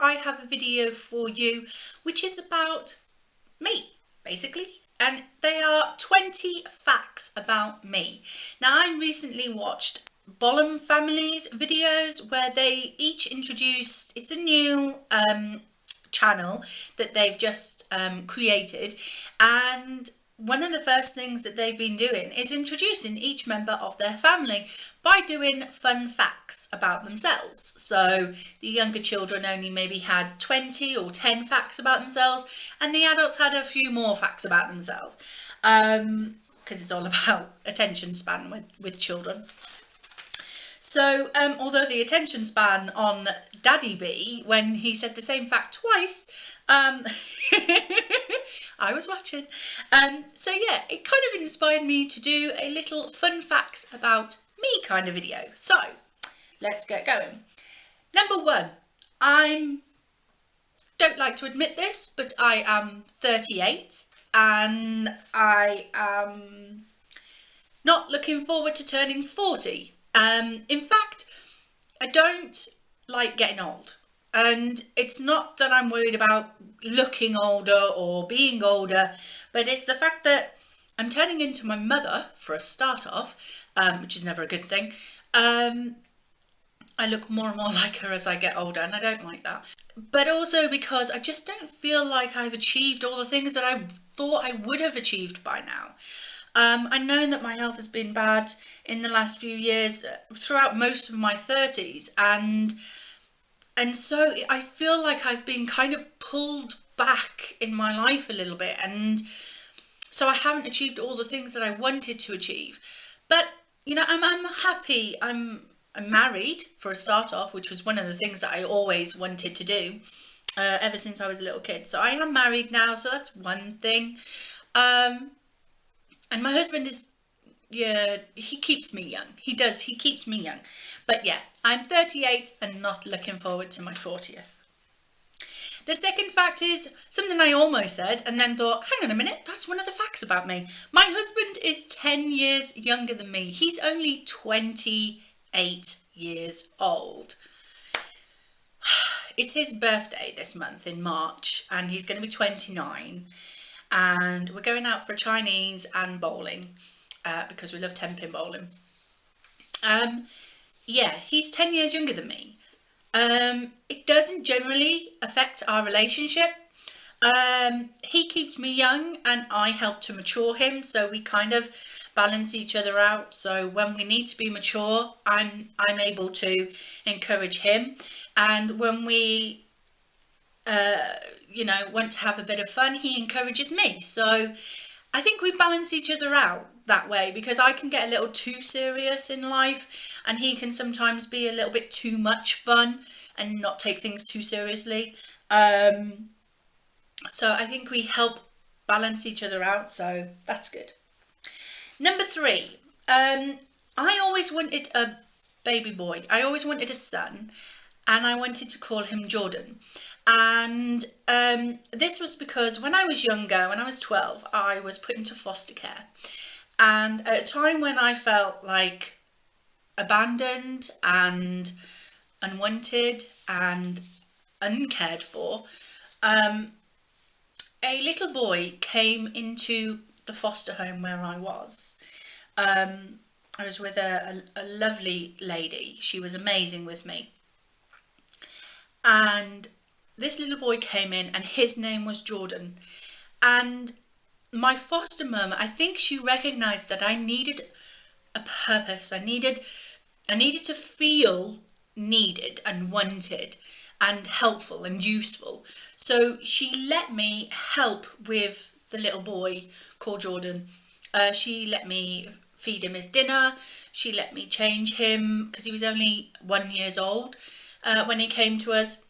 I have a video for you which is about me, basically. And they are 20 facts about me. Now, I recently watched Bolham Family's videos where they each introduced, it's a new channel that they've just created, and one of the first things that they've been doing is introducing each member of their family by doing fun facts about themselves. So the younger children only maybe had 20 or 10 facts about themselves, and the adults had a few more facts about themselves, because it's all about attention span with children. So although the attention span on Daddy B, when he said the same fact twice, I was watching. So yeah, it kind of inspired me to do a little fun facts about me kind of video. So let's get going. Number one, don't like to admit this, but I am 38 and I am not looking forward to turning 40. In fact, I don't like getting old. And it's not that I'm worried about looking older or being older, but it's the fact that I'm turning into my mother for a start off, which is never a good thing. I look more and more like her as I get older, and I don't like that. But also because I just don't feel like I've achieved all the things that I thought I would have achieved by now. I know that my health has been bad in the last few years, throughout most of my 30s, and so I feel like I've been kind of pulled back in my life a little bit, and so I haven't achieved all the things that I wanted to achieve. But you know, I'm happy. I'm married for a start off, which was one of the things that I always wanted to do ever since I was a little kid. So I am married now, so that's one thing. And my husband is, yeah, he keeps me young. He does, he keeps me young. But yeah, I'm 38 and not looking forward to my 40th. The second fact is something I almost said and then thought, hang on a minute, that's one of the facts about me. My husband is 10 years younger than me. He's only 28 years old. It's his birthday this month in March, and he's going to be 29. And we're going out for Chinese and bowling because we love 10-pin bowling. Yeah, he's 10 years younger than me. It doesn't generally affect our relationship. He keeps me young and I help to mature him, so we kind of balance each other out. So when we need to be mature, I'm able to encourage him, and when we you know, want to have a bit of fun, he encourages me. So I think we balance each other out that way, because I can get a little too serious in life and he can sometimes be a little bit too much fun and not take things too seriously. So I think we help balance each other out, so that's good. Number three, I always wanted a baby boy. I always wanted a son, and I wanted to call him Jordan. And this was because when I was younger, when I was 12, I was put into foster care. And at a time when I felt like abandoned and unwanted and uncared for, a little boy came into the foster home where I was. I was with a lovely lady. She was amazing with me. And this little boy came in and his name was Jordan. And my foster mum, I think she recognised that I needed a purpose. I needed to feel needed and wanted and helpful and useful. So she let me help with the little boy called Jordan. She let me feed him his dinner. She let me change him because he was only 1 year old when he came to us.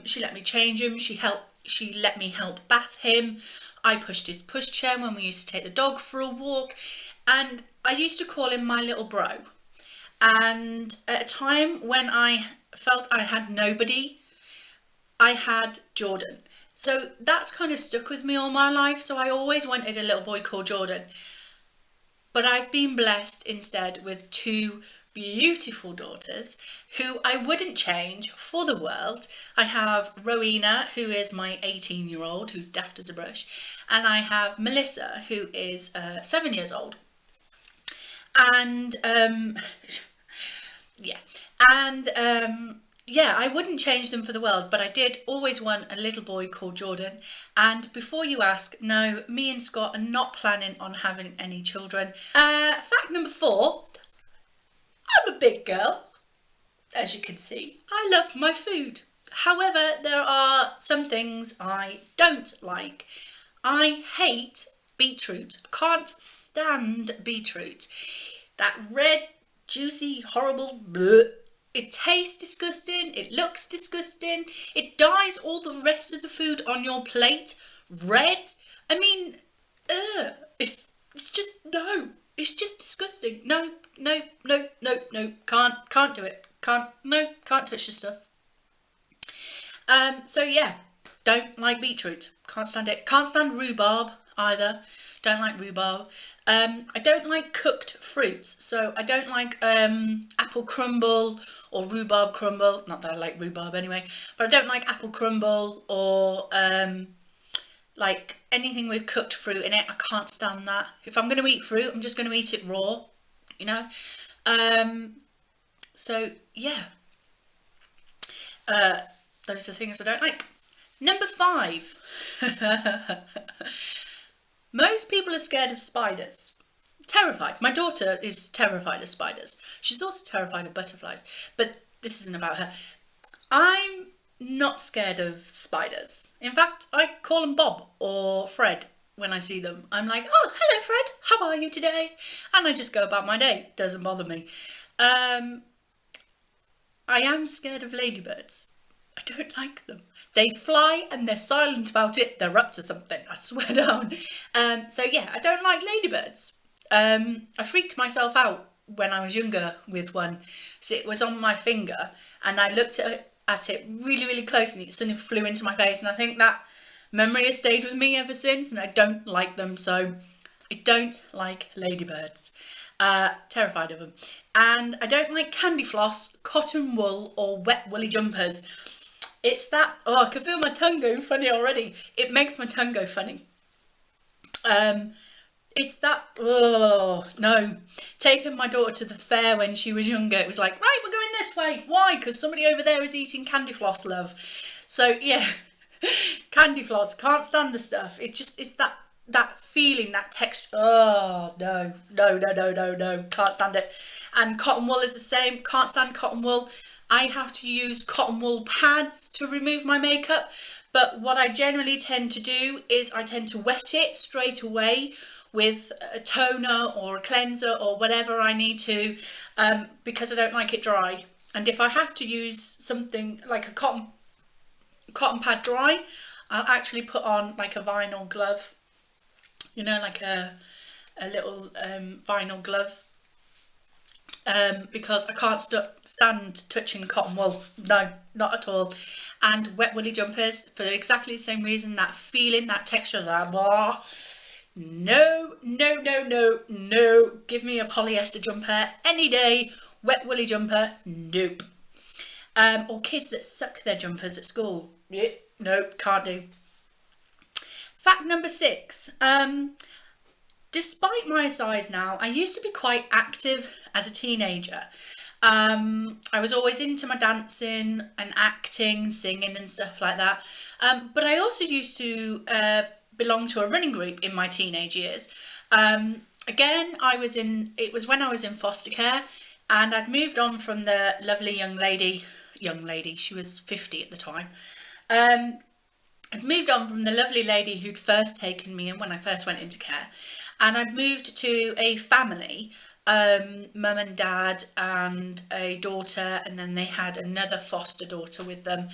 She let me change him. She let me help bath him. I pushed his pushchair when we used to take the dog for a walk, and I used to call him my little bro. And at a time when I felt I had nobody, I had Jordan. So that's kind of stuck with me all my life. So I always wanted a little boy called Jordan. But I've been blessed instead with two beautiful daughters who I wouldn't change for the world. I have Rowena, who is my 18-year-old, who's daft as a brush, and I have Melissa, who is 7 years old. And yeah, and yeah, I wouldn't change them for the world, but I did always want a little boy called Jordan. And before you ask, no, me and Scott are not planning on having any children. Fact number 4, I'm a big girl. As you can see, I love my food. However, there are some things I don't like. I hate beetroot. I can't stand beetroot. That red, juicy, horrible bleh. It tastes disgusting, it looks disgusting, it dyes all the rest of the food on your plate red. I mean, it's just, no, it's just disgusting. No, no, no, no, no, can't do it. Can't touch the stuff. So yeah, don't like beetroot, can't stand it. Can't stand rhubarb either, don't like rhubarb. I don't like cooked fruits, so I don't like apple crumble or rhubarb crumble. Not that I like rhubarb anyway, but I don't like apple crumble or like anything with cooked fruit in it. I can't stand that. If I'm going to eat fruit, I'm just going to eat it raw, you know. So yeah, those are things I don't like. Number 5. Most people are scared of spiders. Terrified. My daughter is terrified of spiders. She's also terrified of butterflies, but this isn't about her. I'm not scared of spiders. In fact, I call them Bob or Fred when I see them. I'm like, oh, hello Fred, how are you today? And I just go about my day. Doesn't bother me. I am scared of ladybirds. I don't like them. They fly and they're silent about it. They're up to something, I swear down. So yeah, I don't like ladybirds. I freaked myself out when I was younger with one. So it was on my finger and I looked at it really, really close and it suddenly flew into my face. And I think that memory has stayed with me ever since, and I don't like them. So I don't like ladybirds. Terrified of them. And I don't like candy floss, cotton wool or wet woolly jumpers. It's that, oh, I can feel my tongue going funny already. It makes my tongue go funny. It's that, oh, no. Taking my daughter to the fair when she was younger, it was like, right, we're going this way. Why? Because somebody over there is eating candy floss, love. So, yeah, candy floss, can't stand the stuff. It's that feeling, that texture. Oh, no, no, no, no, no, no, can't stand it. And cotton wool is the same, can't stand cotton wool. I have to use cotton wool pads to remove my makeup, but what I generally tend to do is I tend to wet it straight away with a toner or a cleanser or whatever I need to, because I don't like it dry. And if I have to use something like a cotton pad dry, I'll actually put on like a vinyl glove, you know, like a little vinyl glove. Because I can't stand touching cotton wool. No, not at all. And wet woolly jumpers for exactly the same reason. That feeling, that texture, that blah. No, no, no, no, no. Give me a polyester jumper any day. Wet woolly jumper, nope. Or kids that suck their jumpers at school. Nope, can't do. Fact number 6. Despite my size now, I used to be quite active as a teenager. I was always into my dancing and acting, singing and stuff like that. But I also used to belong to a running group in my teenage years. Again, it was when I was in foster care, and I'd moved on from the lovely young lady, she was 50 at the time. I'd moved on from the lovely lady who'd first taken me in when I first went into care. And I'd moved to a family, mum and dad and a daughter, and then they had another foster daughter with them.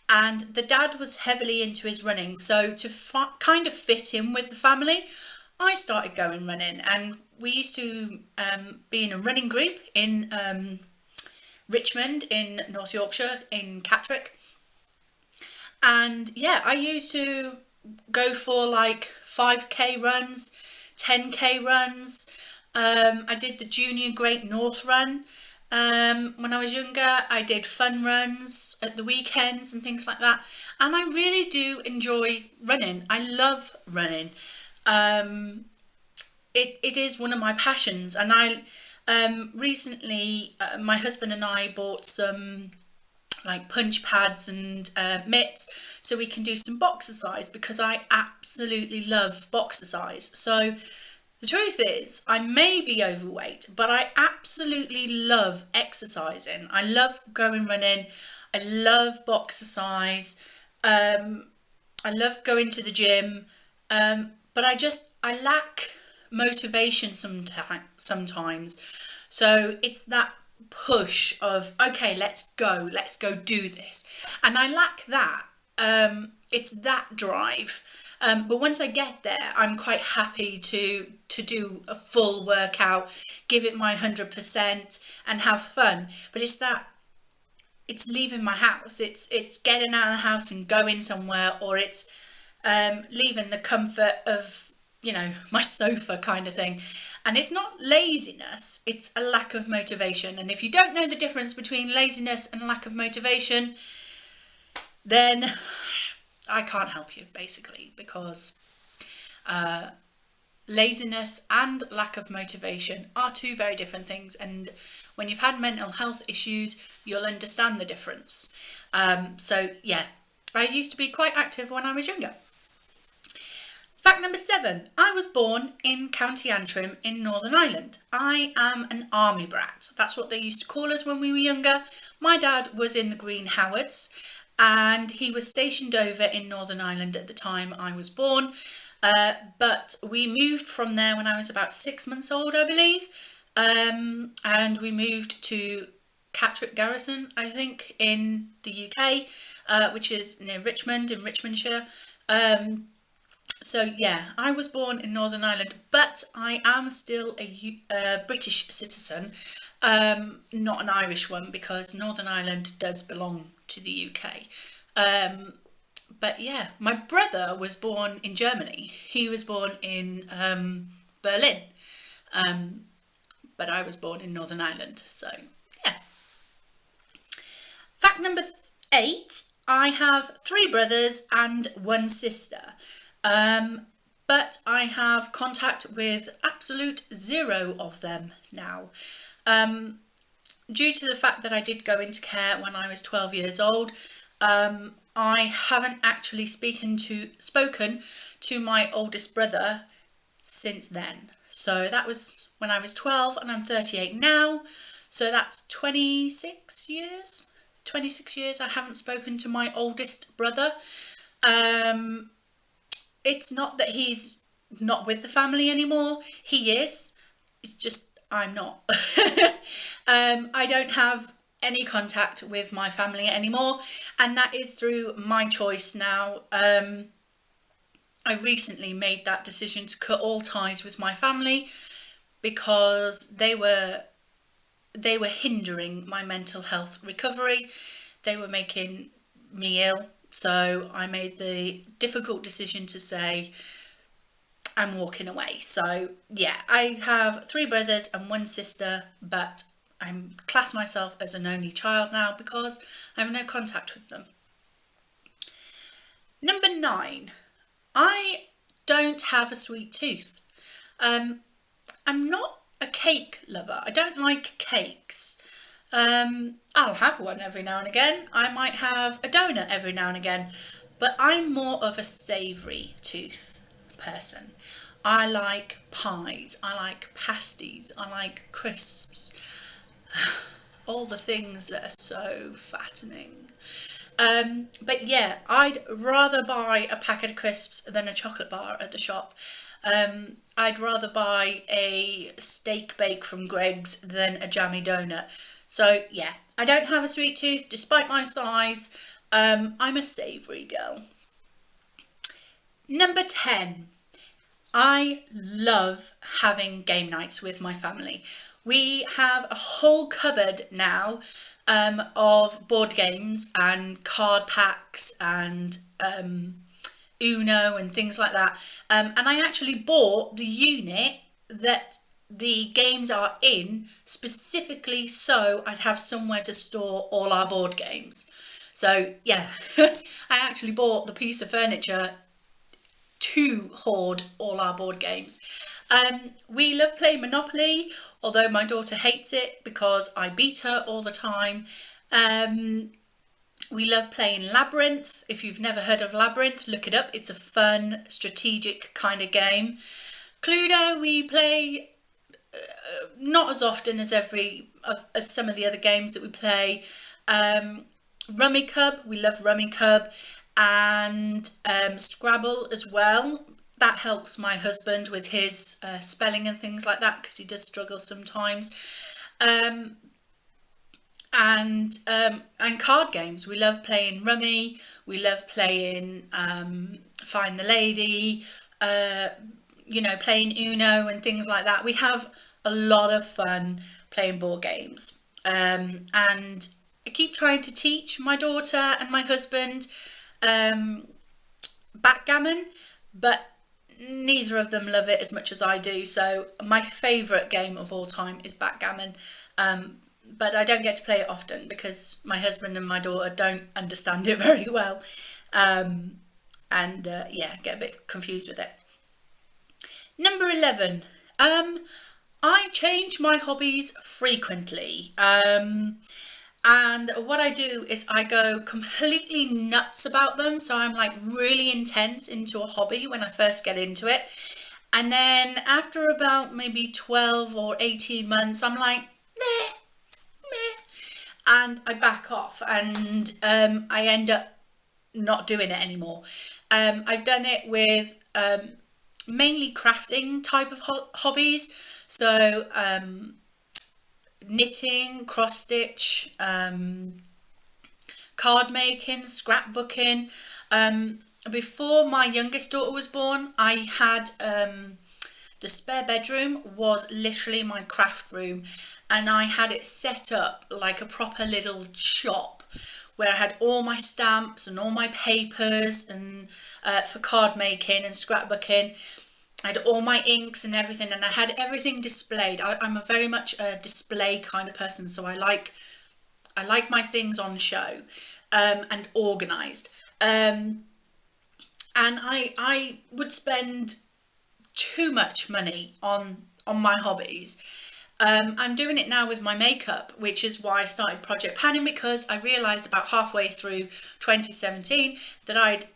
And the dad was heavily into his running, so to kind of fit in with the family, I started going running. And we used to be in a running group in Richmond in North Yorkshire, in Catterick. And yeah, I used to go for like 5k runs, 10k runs. I did the Junior Great North Run. When I was younger, I did fun runs at the weekends and things like that. And I really do enjoy running. I love running. Um, it is one of my passions. And I recently, my husband and I bought some like punch pads and mitts so we can do some boxercise because I absolutely love boxercise. So the truth is, I may be overweight, but I absolutely love exercising. I love going running. I love boxercise. I love going to the gym. But I lack motivation sometimes. So it's that push of, okay, let's go do this. And I lack that. It's that drive. But once I get there, I'm quite happy to do a full workout, give it my 100% and have fun. But it's leaving my house. It's getting out of the house and going somewhere, or it's leaving the comfort of, my sofa kind of thing. And it's not laziness, it's a lack of motivation. And if you don't know the difference between laziness and lack of motivation, then I can't help you, basically, because laziness and lack of motivation are two very different things. And when you've had mental health issues, you'll understand the difference. So yeah, I used to be quite active when I was younger. Fact number 7, I was born in County Antrim in Northern Ireland. I am an army brat. That's what they used to call us when we were younger. My dad was in the Green Howards and he was stationed over in Northern Ireland at the time I was born. But we moved from there when I was about 6 months old, I believe. And we moved to Catterick Garrison, I think, in the UK, which is near Richmond in Richmondshire. So yeah, I was born in Northern Ireland, but I am still a British citizen, not an Irish one, because Northern Ireland does belong to the UK. But yeah, my brother was born in Germany. He was born in Berlin, but I was born in Northern Ireland. So yeah. Fact number 8, I have 3 brothers and 1 sister. But I have contact with absolute 0 of them now. Due to the fact that I did go into care when I was 12 years old, I haven't actually spoken to my oldest brother since then. So that was when I was 12 and I'm 38 now. So that's 26 years. 26 years I haven't spoken to my oldest brother. It's not that he's not with the family anymore. He is. It's just I'm not. I don't have any contact with my family anymore, and that is through my choice now. I recently made that decision to cut all ties with my family because they were hindering my mental health recovery. They were making me ill. So I made the difficult decision to say, I'm walking away. So yeah, I have 3 brothers and 1 sister, but I class myself as an only child now because I have no contact with them. Number 9, I don't have a sweet tooth. I'm not a cake lover. I don't like cakes. I'll have one every now and again. I might have a donut every now and again, but I'm more of a savoury tooth person. I like pies, I like pasties, I like crisps, all the things that are so fattening. But yeah, I'd rather buy a packet of crisps than a chocolate bar at the shop. I'd rather buy a steak bake from Greggs than a jammy donut. So yeah, I don't have a sweet tooth despite my size. I'm a savoury girl. Number 10, I love having game nights with my family. We have a whole cupboard now of board games and card packs and Uno and things like that. And I actually bought the unit that the games are in specifically so I'd have somewhere to store all our board games. So yeah, I actually bought the piece of furniture to hoard all our board games. We love playing Monopoly, although my daughter hates it because I beat her all the time. We love playing Labyrinth. If you've never heard of Labyrinth, look it up. It's a fun, strategic kind of game. Cluedo, we play not as often as some of the other games that we play. Rummy Cub, we love Rummy Cub, and Scrabble as well. That helps my husband with his spelling and things like that because he does struggle sometimes. And card games. We love playing Rummy. We love playing Find the Lady. You know, playing Uno and things like that. We have a lot of fun playing board games. And I keep trying to teach my daughter and my husband backgammon, but neither of them love it as much as I do. So my favourite game of all time is backgammon. But I don't get to play it often because my husband and my daughter don't understand it very well. Yeah, get a bit confused with it. Number 11. I change my hobbies frequently. And what I do is I go completely nuts about them. So I'm like really intense into a hobby when I first get into it. And then after about maybe 12 or 18 months, I'm like, meh, and I back off, and I end up not doing it anymore. I've done it with mainly crafting type of hobbies, so knitting, cross stitch, card making, scrapbooking. Before my youngest daughter was born, I had the spare bedroom was literally my craft room, and I had it set up like a proper little shop where I had all my stamps and all my papers and for card making and scrapbooking. I had all my inks and everything, and I had everything displayed. I'm a very much a display kind of person, so I like my things on show and organised. And I would spend too much money on my hobbies. I'm doing it now with my makeup, which is why I started Project Panning, because I realised about halfway through 2017 that I'd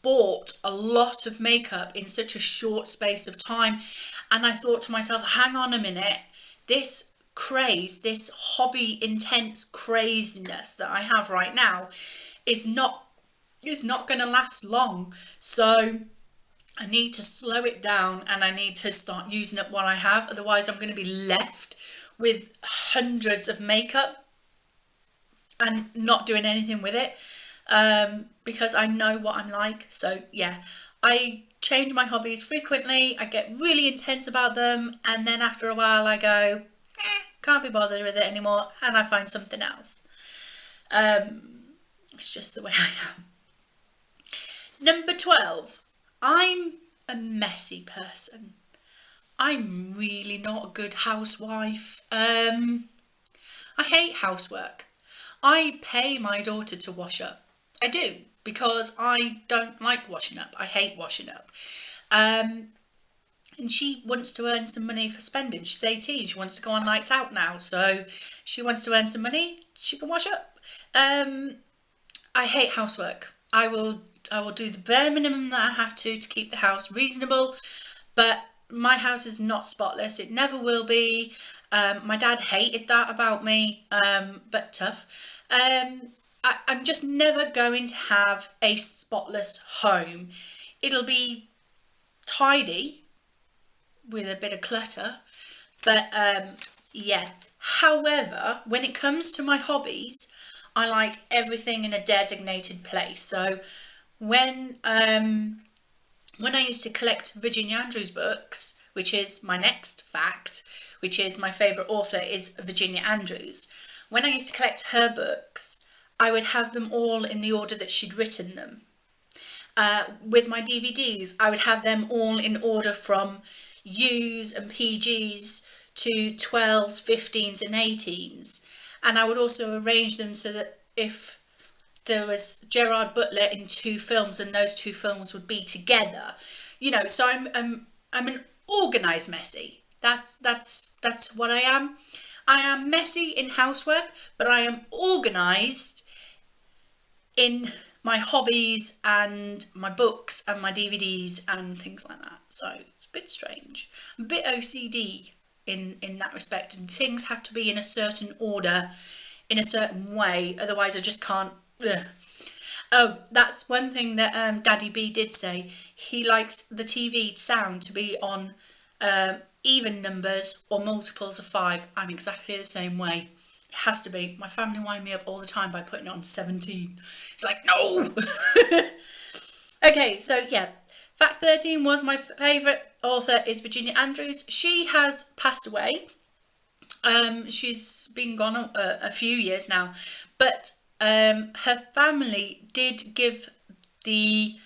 bought a lot of makeup in such a short space of time, and I thought to myself, hang on a minute, this craze, this hobby intense craziness that I have right now is not going to last long. So I need to slow it down and I need to start using up what I have, otherwise I'm going to be left with hundreds of makeup and not doing anything with it. Because I know what I'm like. So yeah, I change my hobbies frequently. I get really intense about them, and then after a while I go, can't be bothered with it anymore, and I find something else. It's just the way I am. Number 12. I'm a messy person. I'm really not a good housewife. I hate housework. I pay my daughter to wash up. I do, because I don't like washing up. I hate washing up. And she wants to earn some money for spending. She's 18. She wants to go on nights out now. So she wants to earn some money. She can wash up. I hate housework. I will do the bare minimum that I have to keep the house reasonable. But my house is not spotless. It never will be. My dad hated that about me, but tough. I'm just never going to have a spotless home. It'll be tidy with a bit of clutter, but yeah. However, when it comes to my hobbies, I like everything in a designated place. So when I used to collect Virginia Andrews books, which is my next fact, which is my favourite author is Virginia Andrews. When I used to collect her books, I would have them all in the order that she'd written them. With my DVDs, I would have them all in order from, U's and PG's to 12s, 15s and 18s. And I would also arrange them so that if there was Gerard Butler in 2 films and those 2 films would be together, you know, so I'm an organised messy. That's what I am. I am messy in housework, but I am organised in my hobbies and my books and my DVDs and things like that. So it's a bit strange. I'm a bit OCD in that respect, and things have to be in a certain order, in a certain way, otherwise I just can't. Ugh. Oh, that's one thing that Daddy B did say. He likes the TV sound to be on even numbers or multiples of 5. I'm exactly the same way. It has to be. My family wind me up all the time by putting it on 17. It's like, no! Okay, so yeah. Fact 13 was my favourite author is Virginia Andrews. She has passed away. She's been gone a few years now. But her family did give the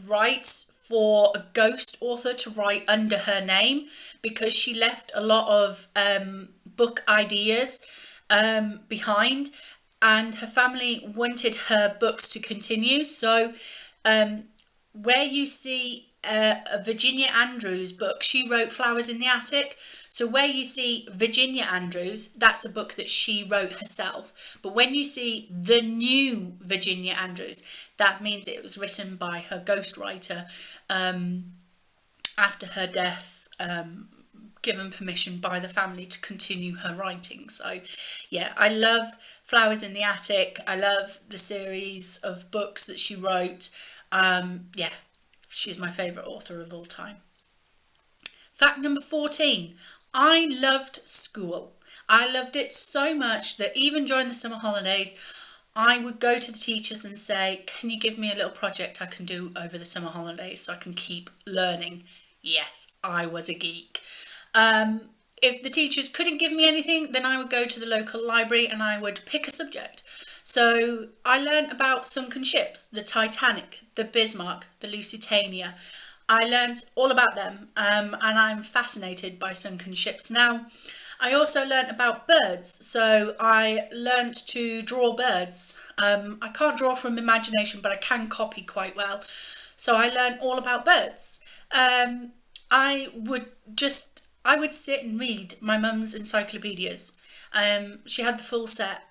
rights for a ghost author to write under her name, because she left a lot of book ideas behind, and her family wanted her books to continue. So where you see a Virginia Andrews book, she wrote Flowers in the Attic. So where you see Virginia Andrews, that's a book that she wrote herself. But when you see the new Virginia Andrews, that means it was written by her ghostwriter after her death, given permission by the family to continue her writing. So yeah, I love Flowers in the Attic. I love the series of books that she wrote. Yeah, she's my favourite author of all time. Fact number 14. I loved school. I loved it so much that even during the summer holidays, I would go to the teachers and say, can you give me a little project I can do over the summer holidays so I can keep learning? Yes, I was a geek. If the teachers couldn't give me anything, then I would go to the local library and I would pick a subject. So I learned about sunken ships, the Titanic, the Bismarck, the Lusitania. I learned all about them, and I'm fascinated by sunken ships now. I also learnt about birds, so I learnt to draw birds. I can't draw from imagination, but I can copy quite well. So I learnt all about birds. I would sit and read my mum's encyclopedias. She had the full set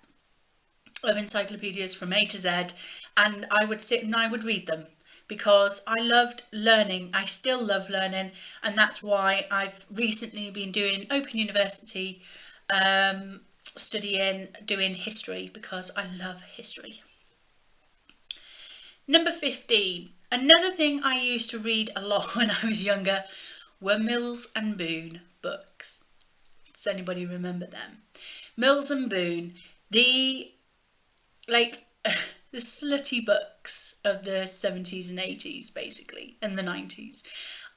of encyclopedias from A to Z, and I would sit and I would read them, because I loved learning. I still love learning, and that's why I've recently been doing Open University, doing history, because I love history. Number 15. Another thing I used to read a lot when I was younger were Mills and Boon books. Does anybody remember them? Mills and Boon, the slutty books of the 70s and 80s, basically, and the 90s.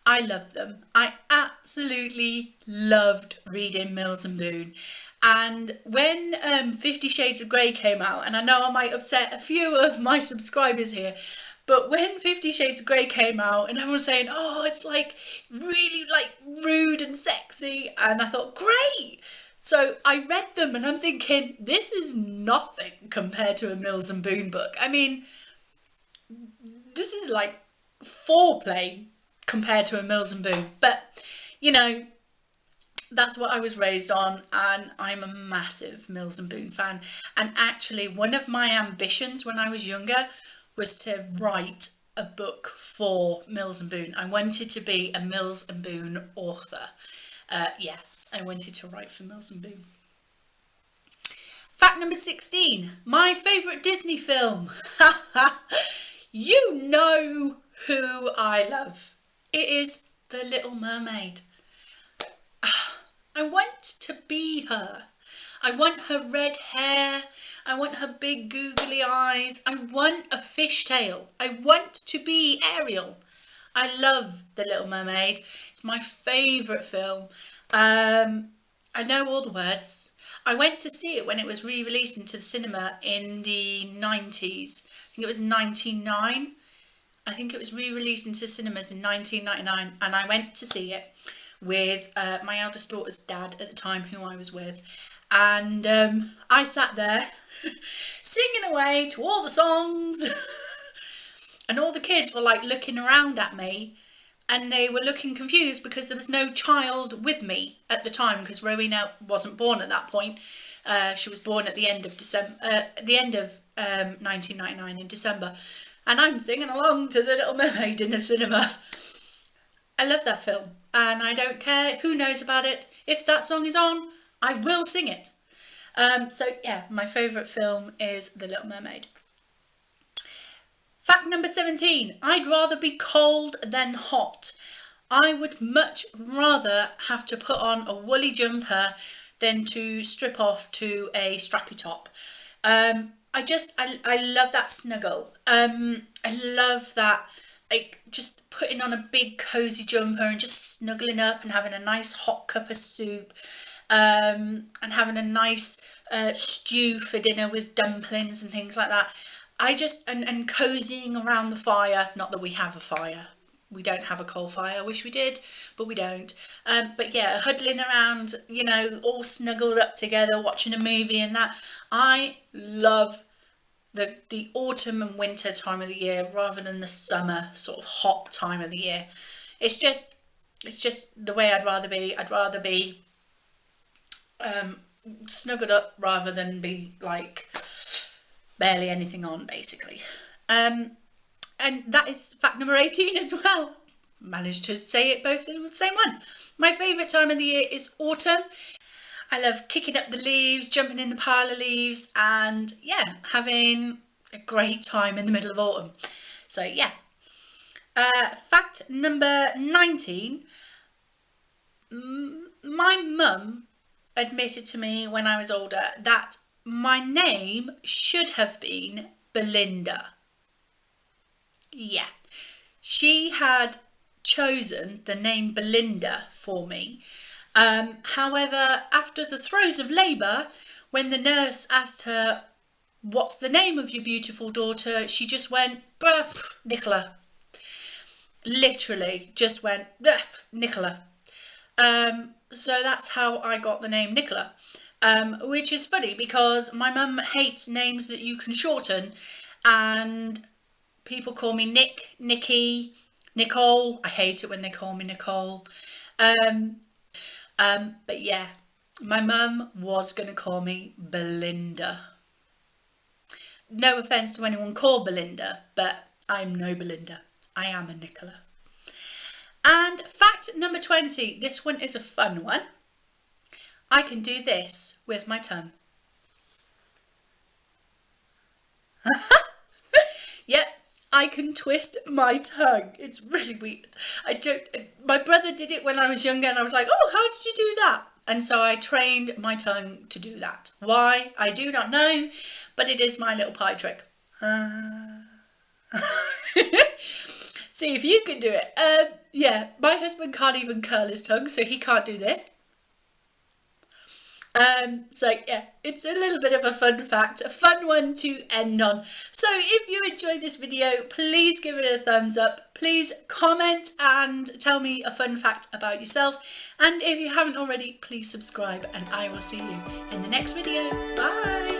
I loved them. I absolutely loved reading Mills and Boon. And when 50 Shades of Grey came out, and I know I might upset a few of my subscribers here, but when 50 Shades of Grey came out and everyone was saying, oh, it's like really like rude and sexy, and I thought, great! So I read them and I'm thinking, this is nothing compared to a Mills and Boon book. I mean, this is like foreplay compared to a Mills and Boon. But, you know, that's what I was raised on, and I'm a massive Mills and Boon fan. And actually, one of my ambitions when I was younger was to write a book for Mills and Boon. I wanted to be a Mills and Boon author. Yeah. I wanted to write for Mills and Boon. Fact number 16. My favourite Disney film. You know who I love. It is The Little Mermaid. I want to be her. I want her red hair. I want her big googly eyes. I want a fishtail. I want to be Ariel. I love The Little Mermaid. It's my favourite film. I know all the words. I went to see it when it was re-released into the cinema in the 90s. I think it was 99. I think it was re-released into cinemas in 1999, and I went to see it with my eldest daughter's dad at the time, who I was with, and I sat there singing away to all the songs and all the kids were like looking around at me, and they were looking confused because there was no child with me at the time, because Rowena wasn't born at that point. She was born at the end of December, 1999 in December, and I'm singing along to The Little Mermaid in the cinema. I love that film, and I don't care who knows about it. If that song is on, I will sing it. So yeah, my favourite film is The Little Mermaid. Fact number 17, I'd rather be cold than hot. I would much rather have to put on a woolly jumper than to strip off to a strappy top. I love that snuggle. I love that, like, just putting on a big cozy jumper and just snuggling up and having a nice hot cup of soup, and having a nice stew for dinner with dumplings and things like that. And cozying around the fire. Not that we have a fire. We don't have a coal fire. I wish we did, but we don't. But yeah, huddling around, you know, all snuggled up together, watching a movie and that. I love the autumn and winter time of the year rather than the summer sort of hot time of the year. It's just the way I'd rather be. I'd rather be snuggled up rather than be like barely anything on, basically. And that is fact number 18 as well. Managed to say it both in the same one. My favourite time of the year is autumn. I love kicking up the leaves, jumping in the pile of leaves, and yeah, having a great time in the middle of autumn. So yeah. Fact number 19. My mum admitted to me when I was older that my name should have been Belinda. Yeah, she had chosen the name Belinda for me. However, after the throes of labour, when the nurse asked her, "What's the name of your beautiful daughter?" she just went, "Nicola." Literally just went, Nicola. So that's how I got the name Nicola. Which is funny because my mum hates names that you can shorten, and people call me Nick, Nikki, Nicole. I hate it when they call me Nicole. But yeah, my mum was going to call me Belinda. No offence to anyone called Belinda, but I'm no Belinda. I am a Nicola. And fact number 20, this one is a fun one. I can do this with my tongue. Yep, I can twist my tongue. It's really weird. My brother did it when I was younger and I was like, oh, how did you do that? And so I trained my tongue to do that. Why? I do not know, but it is my little pie trick. See if you can do it. Yeah, my husband can't even curl his tongue, so he can't do this. So yeah, it's a little bit of a fun fact, a fun one to end on. So if you enjoyed this video, please give it a thumbs up. Please comment and tell me a fun fact about yourself. And if you haven't already, please subscribe, and I will see you in the next video. Bye.